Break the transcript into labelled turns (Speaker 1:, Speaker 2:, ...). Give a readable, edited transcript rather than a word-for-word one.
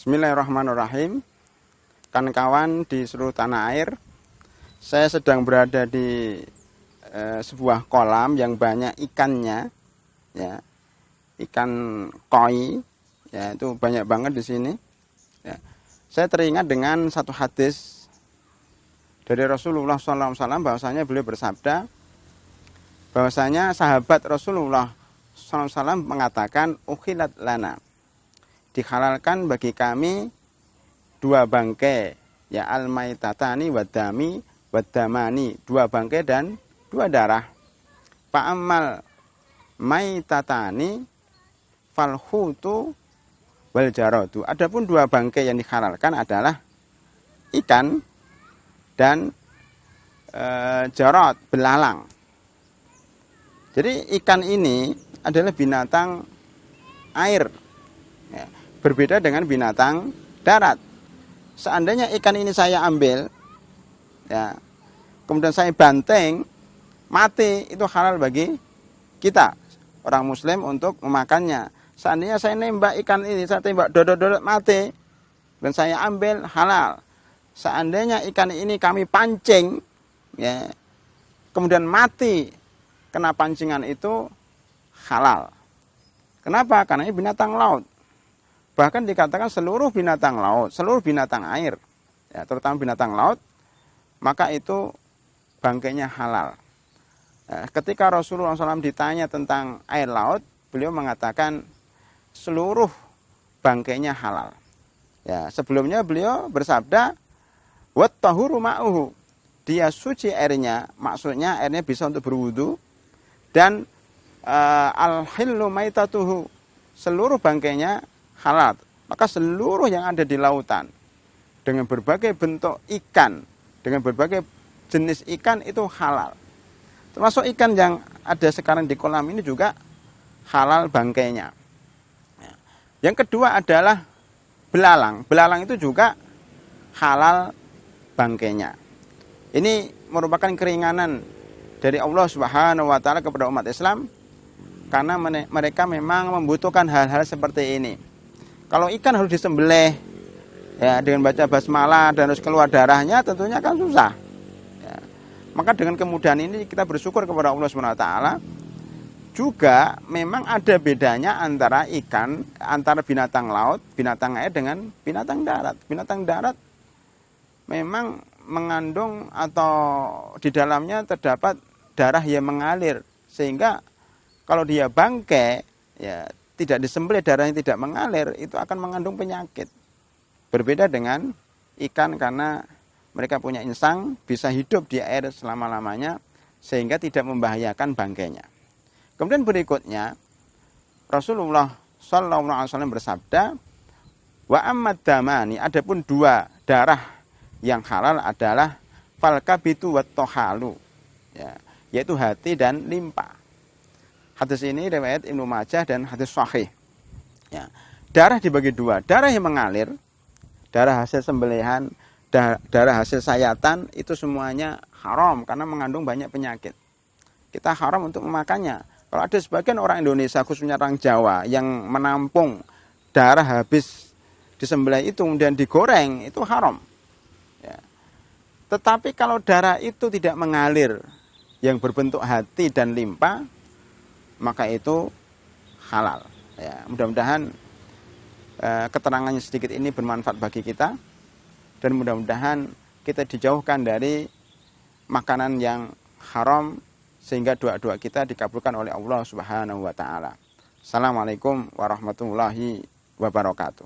Speaker 1: Bismillahirrahmanirrahim. Kawan-kawan di seluruh tanah air, saya sedang berada di sebuah kolam yang banyak ikannya, ya, ikan koi, ya, itu banyak banget di sini. Ya. Saya teringat dengan satu hadis dari Rasulullah SAW, bahwasanya beliau bersabda, bahwasanya sahabat Rasulullah SAW mengatakan, ukhilat lana, dihalalkan bagi kami dua bangkai, ya, al-maitatani wadami wadamani, dua bangkai dan dua darah. Fa'amal maitatani falhutu wal jaradu. Adapun dua bangkai yang dihalalkan adalah ikan dan jarad, belalang. Jadi ikan ini adalah binatang air, ya, berbeda dengan binatang darat. Seandainya ikan ini saya ambil, ya, kemudian saya banting, mati, itu halal bagi kita, orang muslim, untuk memakannya. Seandainya saya nembak ikan ini, saya tembak dodot-dodot, mati, dan saya ambil, halal. Seandainya ikan ini kami pancing, ya, kemudian mati, kena pancingan, itu halal. Kenapa? Karena ini binatang laut. Bahkan dikatakan seluruh binatang laut, seluruh binatang air, ya, terutama binatang laut, maka itu bangkainya halal. Ya, ketika Rasulullah SAW ditanya tentang air laut, beliau mengatakan seluruh bangkainya halal. Ya, sebelumnya beliau bersabda, wat tahuru ma'uhu, dia suci airnya, maksudnya airnya bisa untuk berwudu, dan al-hillu maitatuhu, seluruh bangkainya halal. Maka seluruh yang ada di lautan dengan berbagai bentuk ikan, dengan berbagai jenis ikan, itu halal. Termasuk ikan yang ada sekarang di kolam ini juga halal bangkainya. Yang kedua adalah belalang. Belalang itu juga halal bangkainya. Ini merupakan keringanan dari Allah Subhanahu wa taala kepada umat Islam, karena mereka memang membutuhkan hal-hal seperti ini. Kalau ikan harus disembelih, ya, dengan baca basmalah dan harus keluar darahnya, tentunya kan susah. Ya. Maka dengan kemudahan ini kita bersyukur kepada Allah Subhanahu wa taala. Juga memang ada bedanya antara ikan, antara binatang laut, binatang air dengan binatang darat. Binatang darat memang mengandung atau di dalamnya terdapat darah yang mengalir, sehingga kalau dia bangkai, ya, tidak disembelih, darahnya tidak mengalir, itu akan mengandung penyakit. Berbeda dengan ikan, karena mereka punya insang, bisa hidup di air selama-lamanya, sehingga tidak membahayakan bangkainya. Kemudian berikutnya, Rasulullah SAW bersabda, wa ammad damani, adapun dua darah yang halal adalah falkabitu wat tohalu, ya, yaitu hati dan limpa. Hadis ini riwayat Ibnu Majah dan hadis sahih. Ya. Darah dibagi dua, darah yang mengalir, darah hasil sembelihan, darah hasil sayatan, itu semuanya haram karena mengandung banyak penyakit. Kita haram untuk memakannya. Kalau ada sebagian orang Indonesia, khususnya orang Jawa, yang menampung darah habis disembelih itu kemudian digoreng, itu haram. Ya. Tetapi kalau darah itu tidak mengalir, yang berbentuk hati dan limpa, maka itu halal. Ya, mudah-mudahan keterangannya sedikit ini bermanfaat bagi kita, dan mudah-mudahan kita dijauhkan dari makanan yang haram, sehingga doa-doa kita dikabulkan oleh Allah Subhanahu wa taala. Assalamualaikum warahmatullahi wabarakatuh.